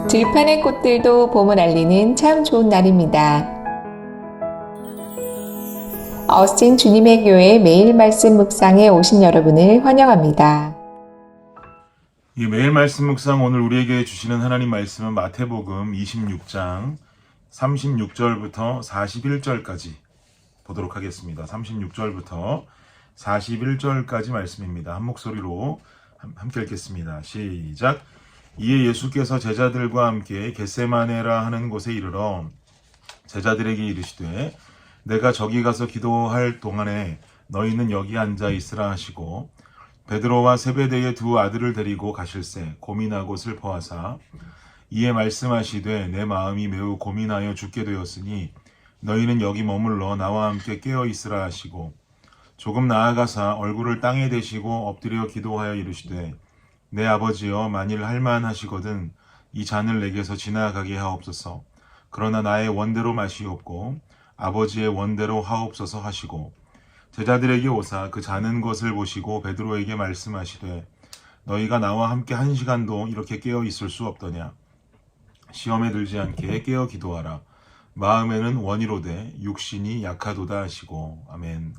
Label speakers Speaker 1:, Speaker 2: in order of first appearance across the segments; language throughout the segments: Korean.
Speaker 1: 들판의 꽃들도 봄을 알리는 참 좋은 날입니다. 어스틴 주님의 교회 매일 말씀 묵상에 오신 여러분을 환영합니다.
Speaker 2: 이 매일 말씀 묵상 오늘 우리에게 주시는 하나님 말씀은 마태복음 26장 36절부터 41절까지 보도록 하겠습니다. 36절부터 41절까지 말씀입니다. 한 목소리로 함께 읽겠습니다. 시작. 이에 예수께서 제자들과 함께 겟세마네라 하는 곳에 이르러 제자들에게 이르시되 내가 저기 가서 기도할 동안에 너희는 여기 앉아 있으라 하시고 베드로와 세베대의 두 아들을 데리고 가실새 고민하고 슬퍼하사 이에 말씀하시되 내 마음이 매우 고민하여 죽게 되었으니 너희는 여기 머물러 나와 함께 깨어 있으라 하시고 조금 나아가사 얼굴을 땅에 대시고 엎드려 기도하여 이르시되 내 아버지여 만일 할만하시거든 이 잔을 내게서 지나가게 하옵소서. 그러나 나의 원대로 마시옵고 아버지의 원대로 하옵소서 하시고 제자들에게 오사 그 자는 것을 보시고 베드로에게 말씀하시되 너희가 나와 함께 1시간도 이렇게 깨어 있을 수 없더냐. 시험에 들지 않게 깨어 기도하라. 마음에는 원이로되 육신이 약하도다 하시고. 아멘.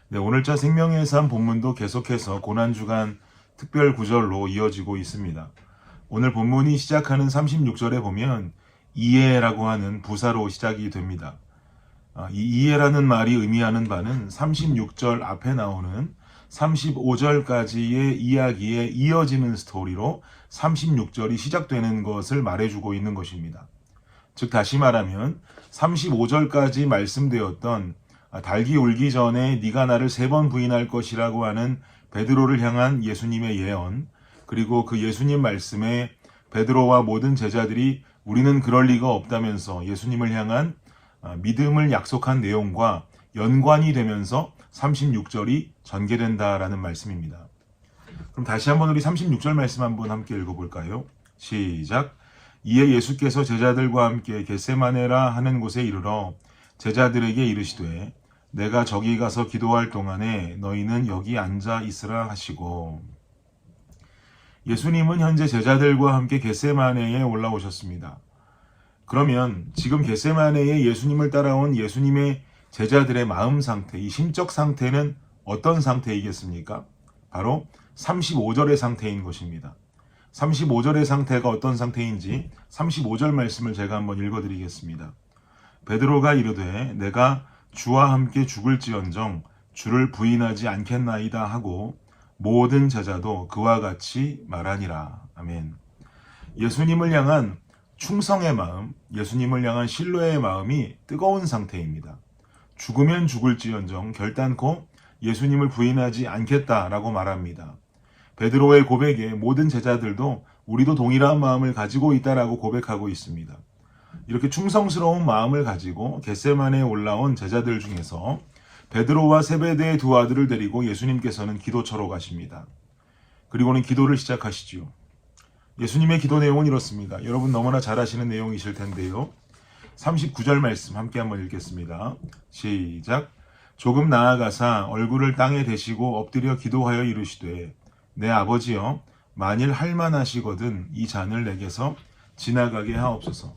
Speaker 2: 네, 오늘자 생명의 삶 본문도 계속해서 고난주간 특별 구절로 이어지고 있습니다. 오늘 본문이 시작하는 36절에 보면 이에라고 하는 부사로 시작이 됩니다. 이 이에라는 말이 의미하는 바는 36절 앞에 나오는 35절까지의 이야기에 이어지는 스토리로 36절이 시작되는 것을 말해주고 있는 것입니다. 즉 다시 말하면 35절까지 말씀되었던 닭이 울기 전에 네가 나를 3번 부인할 것이라고 하는 베드로를 향한 예수님의 예언, 그리고 그 예수님 말씀에 베드로와 모든 제자들이 우리는 그럴 리가 없다면서 예수님을 향한 믿음을 약속한 내용과 연관이 되면서 36절이 전개된다라는 말씀입니다. 그럼 다시 한번 우리 36절 말씀 한번 함께 읽어볼까요? 시작. 이에 예수께서 제자들과 함께 겟세마네라 하는 곳에 이르러 제자들에게 이르시되 내가 저기 가서 기도할 동안에 너희는 여기 앉아 있으라 하시고. 예수님은 현재 제자들과 함께 겟세마네에 올라오셨습니다. 그러면 지금 겟세마네에 예수님을 따라온 예수님의 제자들의 마음 상태, 이 심적 상태는 어떤 상태이겠습니까? 바로 35절의 상태인 것입니다. 35절의 상태가 어떤 상태인지 35절 말씀을 제가 한번 읽어드리겠습니다. 베드로가 이르되 내가 주와 함께 죽을지언정 주를 부인하지 않겠나이다 하고 모든 제자도 그와 같이 말하니라. 아멘. 예수님을 향한 충성의 마음, 예수님을 향한 신뢰의 마음이 뜨거운 상태입니다. 죽으면 죽을지언정 결단코 예수님을 부인하지 않겠다라고 말합니다. 베드로의 고백에 모든 제자들도 우리도 동일한 마음을 가지고 있다라고 고백하고 있습니다. 이렇게 충성스러운 마음을 가지고 겟세마네에 올라온 제자들 중에서 베드로와 세베대의 두 아들을 데리고 예수님께서는 기도처로 가십니다. 그리고는 기도를 시작하시지요. 예수님의 기도 내용은 이렇습니다. 여러분 너무나 잘 아시는 내용이실 텐데요. 39절 말씀 함께 한번 읽겠습니다. 시작. 조금 나아가사 얼굴을 땅에 대시고 엎드려 기도하여 이르시되 내 아버지여 만일 할만하시거든 이 잔을 내게서 지나가게 하옵소서.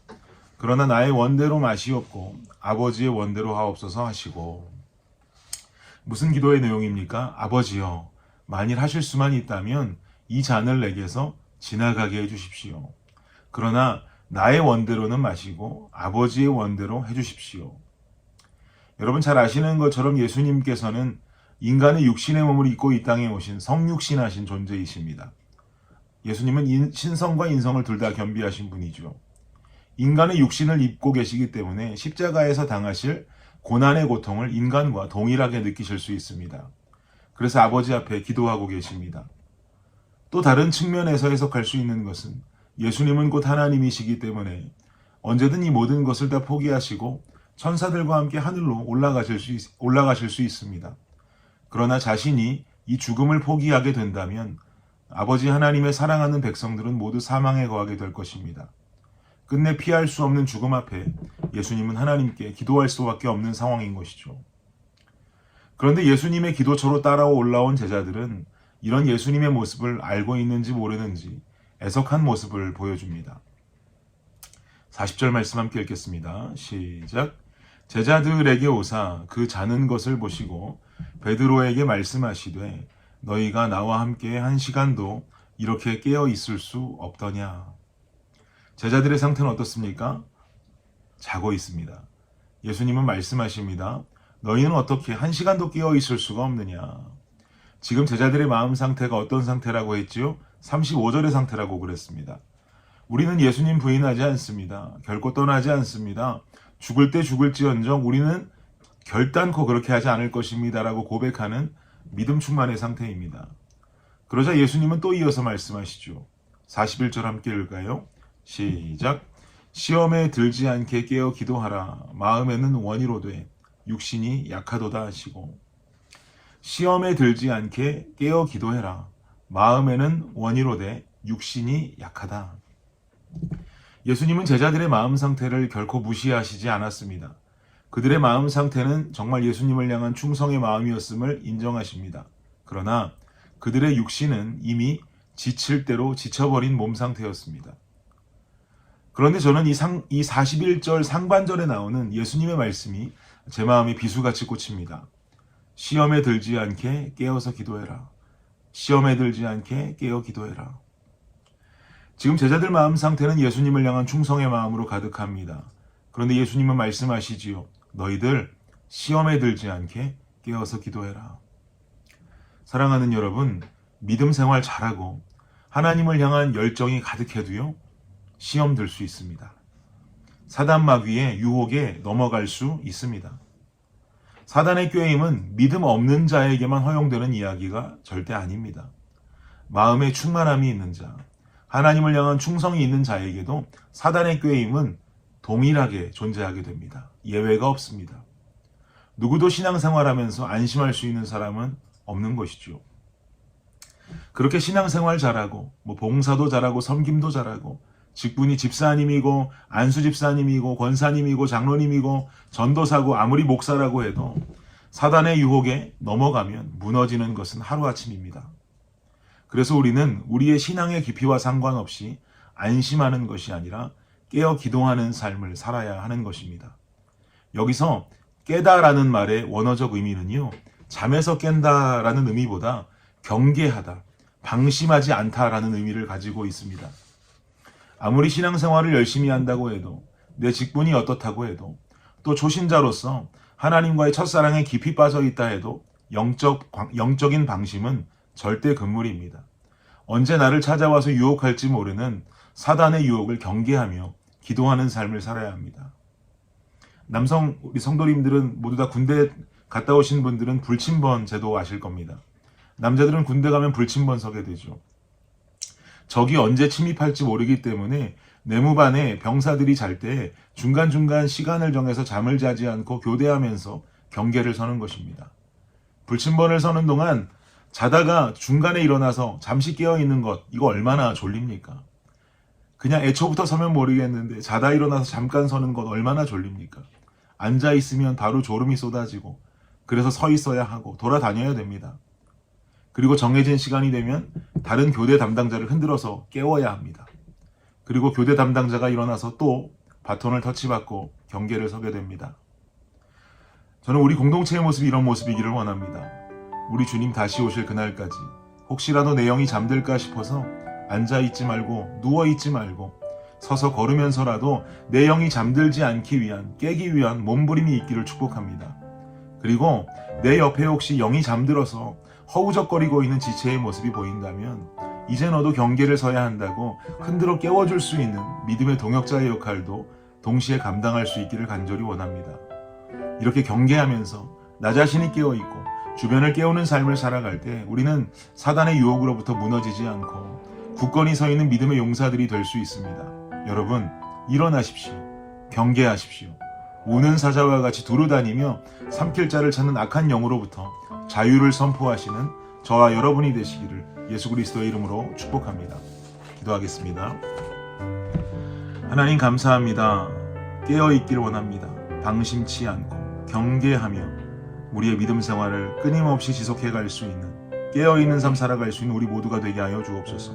Speaker 2: 그러나 나의 원대로 마시옵고 아버지의 원대로 하옵소서 하시고. 무슨 기도의 내용입니까? 아버지여 만일 하실 수만 있다면 이 잔을 내게서 지나가게 해주십시오. 그러나 나의 원대로는 마시고 아버지의 원대로 해주십시오. 여러분 잘 아시는 것처럼 예수님께서는 인간의 육신의 몸을 입고 이 땅에 오신 성육신하신 존재이십니다. 예수님은 신성과 인성을 둘 다 겸비하신 분이죠. 인간의 육신을 입고 계시기 때문에 십자가에서 당하실 고난의 고통을 인간과 동일하게 느끼실 수 있습니다. 그래서 아버지 앞에 기도하고 계십니다. 또 다른 측면에서 해석할 수 있는 것은 예수님은 곧 하나님이시기 때문에 언제든 이 모든 것을 다 포기하시고 천사들과 함께 하늘로 올라가실 수 있습니다. 그러나 자신이 이 죽음을 포기하게 된다면 아버지 하나님의 사랑하는 백성들은 모두 사망에 거하게 될 것입니다. 끝내 피할 수 없는 죽음 앞에 예수님은 하나님께 기도할 수밖에 없는 상황인 것이죠. 그런데 예수님의 기도처로 따라와 올라온 제자들은 이런 예수님의 모습을 알고 있는지 모르는지 애석한 모습을 보여줍니다. 40절 말씀 함께 읽겠습니다. 시작. 제자들에게 오사 그 자는 것을 보시고 베드로에게 말씀하시되 너희가 나와 함께 한 시간도 이렇게 깨어 있을 수 없더냐. 제자들의 상태는 어떻습니까? 자고 있습니다. 예수님은 말씀하십니다. 너희는 어떻게 한 시간도 깨어 있을 수가 없느냐. 지금 제자들의 마음 상태가 어떤 상태라고 했지요? 35절의 상태라고 그랬습니다. 우리는 예수님 부인하지 않습니다. 결코 떠나지 않습니다. 죽을 때 죽을지언정 우리는 결단코 그렇게 하지 않을 것입니다. 라고 고백하는 믿음 충만의 상태입니다. 그러자 예수님은 또 이어서 말씀하시죠. 41절 함께 읽을까요? 시작. 시험에 들지 않게 깨어 기도하라. 마음에는 원이로되 육신이 약하도다 하시고. 시험에 들지 않게 깨어 기도해라. 마음에는 원이로되 육신이 약하다. 예수님은 제자들의 마음 상태를 결코 무시하시지 않았습니다. 그들의 마음 상태는 정말 예수님을 향한 충성의 마음이었음을 인정하십니다. 그러나 그들의 육신은 이미 지칠 대로 지쳐버린 몸 상태였습니다. 그런데 저는 이 41절 상반절에 나오는 예수님의 말씀이 제 마음에 비수같이 꽂힙니다. 시험에 들지 않게 깨어서 기도해라. 시험에 들지 않게 깨어 기도해라. 지금 제자들 마음 상태는 예수님을 향한 충성의 마음으로 가득합니다. 그런데 예수님은 말씀하시지요. 너희들 시험에 들지 않게 깨어서 기도해라. 사랑하는 여러분, 믿음 생활 잘하고 하나님을 향한 열정이 가득해도요, 시험 들 수 있습니다. 사단 마귀의 유혹에 넘어갈 수 있습니다. 사단의 꾀임은 믿음 없는 자에게만 허용되는 이야기가 절대 아닙니다. 마음에 충만함이 있는 자, 하나님을 향한 충성이 있는 자에게도 사단의 꾀임은 동일하게 존재하게 됩니다. 예외가 없습니다. 누구도 신앙생활하면서 안심할 수 있는 사람은 없는 것이죠. 그렇게 신앙생활 잘하고 봉사도 잘하고 섬김도 잘하고 직분이 집사님이고 안수 집사님이고 권사님이고 장로님이고 전도사고 아무리 목사라고 해도 사단의 유혹에 넘어가면 무너지는 것은 하루아침입니다. 그래서 우리는 우리의 신앙의 깊이와 상관없이 안심하는 것이 아니라 깨어 기도하는 삶을 살아야 하는 것입니다. 여기서 깨다라는 말의 원어적 의미는요, 잠에서 깬다라는 의미보다 경계하다, 방심하지 않다라는 의미를 가지고 있습니다. 아무리 신앙생활을 열심히 한다고 해도, 내 직분이 어떻다고 해도, 또 초신자로서 하나님과의 첫사랑에 깊이 빠져 있다 해도 영적인 방심은 절대 금물입니다. 언제 나를 찾아와서 유혹할지 모르는 사단의 유혹을 경계하며 기도하는 삶을 살아야 합니다. 우리 성도님들은 모두 다 군대 갔다 오신 분들은 불침번 제도 아실 겁니다. 남자들은 군대 가면 불침번 서게 되죠. 적이 언제 침입할지 모르기 때문에 내무반에 병사들이 잘 때 중간중간 시간을 정해서 잠을 자지 않고 교대하면서 경계를 서는 것입니다. 불침번을 서는 동안 자다가 중간에 일어나서 잠시 깨어있는 것, 이거 얼마나 졸립니까? 그냥 애초부터 서면 모르겠는데 자다 일어나서 잠깐 서는 것 얼마나 졸립니까? 앉아있으면 바로 졸음이 쏟아지고 그래서 서 있어야 하고 돌아다녀야 됩니다. 그리고 정해진 시간이 되면 다른 교대 담당자를 흔들어서 깨워야 합니다. 그리고 교대 담당자가 일어나서 또 바톤을 터치받고 경계를 서게 됩니다. 저는 우리 공동체의 모습이 이런 모습이기를 원합니다. 우리 주님 다시 오실 그날까지 혹시라도 내 영이 잠들까 싶어서 앉아있지 말고 누워있지 말고 서서 걸으면서라도 내 영이 잠들지 않기 위한, 깨기 위한 몸부림이 있기를 축복합니다. 그리고 내 옆에 혹시 영이 잠들어서 허우적거리고 있는 지체의 모습이 보인다면 이제 너도 경계를 서야 한다고 흔들어 깨워줄 수 있는 믿음의 동역자의 역할도 동시에 감당할 수 있기를 간절히 원합니다. 이렇게 경계하면서 나 자신이 깨어있고 주변을 깨우는 삶을 살아갈 때 우리는 사단의 유혹으로부터 무너지지 않고 굳건히 서 있는 믿음의 용사들이 될 수 있습니다. 여러분, 일어나십시오. 경계하십시오. 우는 사자와 같이 두루다니며 삼킬 자를 찾는 악한 영으로부터 자유를 선포하시는 저와 여러분이 되시기를 예수 그리스도의 이름으로 축복합니다. 기도하겠습니다. 하나님 감사합니다. 깨어있기를 원합니다. 방심치 않고 경계하며 우리의 믿음 생활을 끊임없이 지속해 갈 수 있는 깨어있는 삶 살아갈 수 있는 우리 모두가 되게 하여 주옵소서.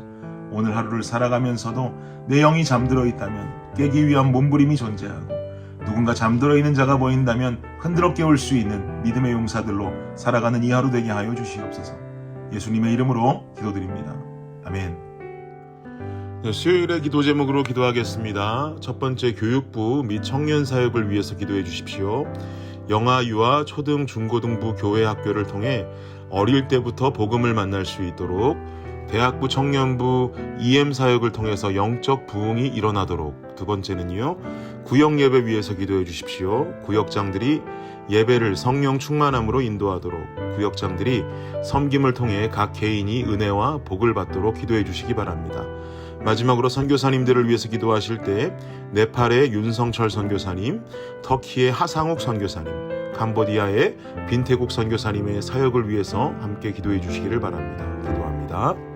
Speaker 2: 오늘 하루를 살아가면서도 내 영이 잠들어 있다면 깨기 위한 몸부림이 존재하고, 누군가 잠들어 있는 자가 보인다면 흔들어 깨울 수 있는 믿음의 용사들로 살아가는 이 하루 되게 하여 주시옵소서. 예수님의 이름으로 기도드립니다. 아멘. 네, 수요일의 기도 제목으로 기도하겠습니다. 첫 번째, 교육부 및 청년 사역을 위해서 기도해 주십시오. 영아, 유아, 초등, 중고등부 교회 학교를 통해 어릴 때부터 복음을 만날 수 있도록, 대학부 청년부 EM 사역을 통해서 영적 부흥이 일어나도록, 두 번째는요, 구역 예배 위해서 기도해 주십시오. 구역장들이 예배를 성령 충만함으로 인도하도록, 구역장들이 섬김을 통해 각 개인이 은혜와 복을 받도록 기도해 주시기 바랍니다. 마지막으로 선교사님들을 위해서 기도하실 때 네팔의 윤성철 선교사님, 터키의 하상욱 선교사님, 캄보디아의 빈태국 선교사님의 사역을 위해서 함께 기도해 주시기를 바랍니다. 기도합니다.